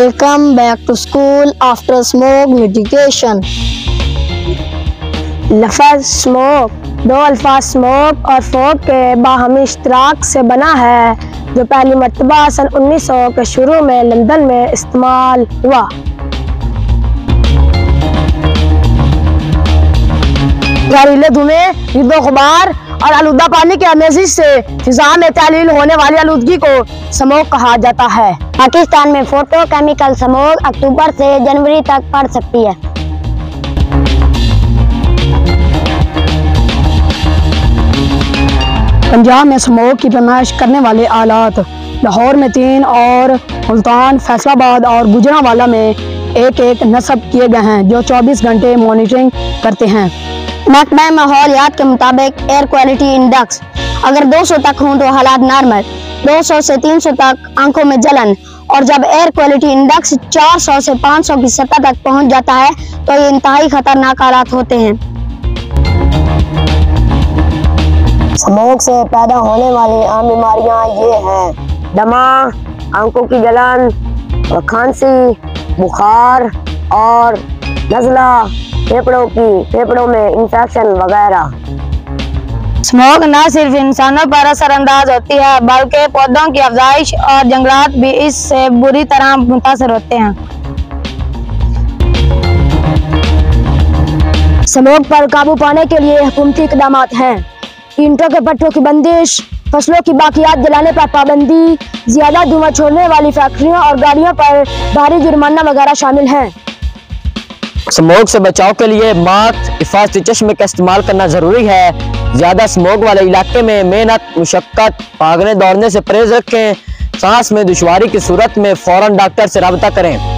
Welcome back to school after smoke mitigation. लफ्ज़ smoke दो अल्फाज स्मोक और फोक के बाहमी इश्तराक से बना है, जो पहली मरतबा सन 1900 के शुरू में लंदन में इस्तेमाल हुआ। जहरीले धुएं, गिरदो गुबार और आलूदा पानी के आमेज़िश से फिजा में तहलील होने वाली आलूदगी को स्मोक कहा जाता है। पाकिस्तान में फोटोकेमिकल स्मोक अक्टूबर से जनवरी तक पड़ सकती है। पंजाब में स्मोक की पैमाइश करने वाले आलात लाहौर में 3 और मुल्तान, फैसलाबाद और गुजरांवाला में एक नस्ब किए गए हैं, जो 24 घंटे मॉनिटरिंग करते हैं। महकमा माहौलियात के मुताबिक एयर क्वालिटी इंडेक्स अगर 200 तक हो तो हालात नॉर्मल, 200 से 300 तक आंखों में जलन, और जब एयर क्वालिटी इंडेक्स 400 से 500 की सतह तक पहुंच जाता है तो ये इंतहाई खतरनाक हालात होते हैं। स्मोक से पैदा होने वाली आम बीमारियां ये हैं: दमा, आंखों की जलन, खांसी, बुखार और नज़ला, फेफड़ों में इंफेक्शन वगैरह। स्मोक न सिर्फ इंसानों पर असरअंदाज होती है, बल्कि पौधों की अफजाइश और जंगलात भी इससे बुरी तरह मुतासर होते हैं। स्मोक पर काबू पाने के लिए हुकूमती इक़दाम हैं: ईंटों के पट्टों की बंदिश, फसलों की बाकियात जलाने पर पाबंदी, ज्यादा धुआं छोड़ने वाली फैक्ट्रियों और गाड़ियों पर भारी जुर्माना वगैरह शामिल हैं। स्मोक से बचाव के लिए मास्क, हिफाजती चश्मे का इस्तेमाल करना जरूरी है। ज्यादा स्मोक वाले इलाके में मेहनत, मुशक्कत, भागने दौड़ने से परहेज रखें। सांस में दुश्वारी की सूरत में फौरन डॉक्टर से राब्ता करें।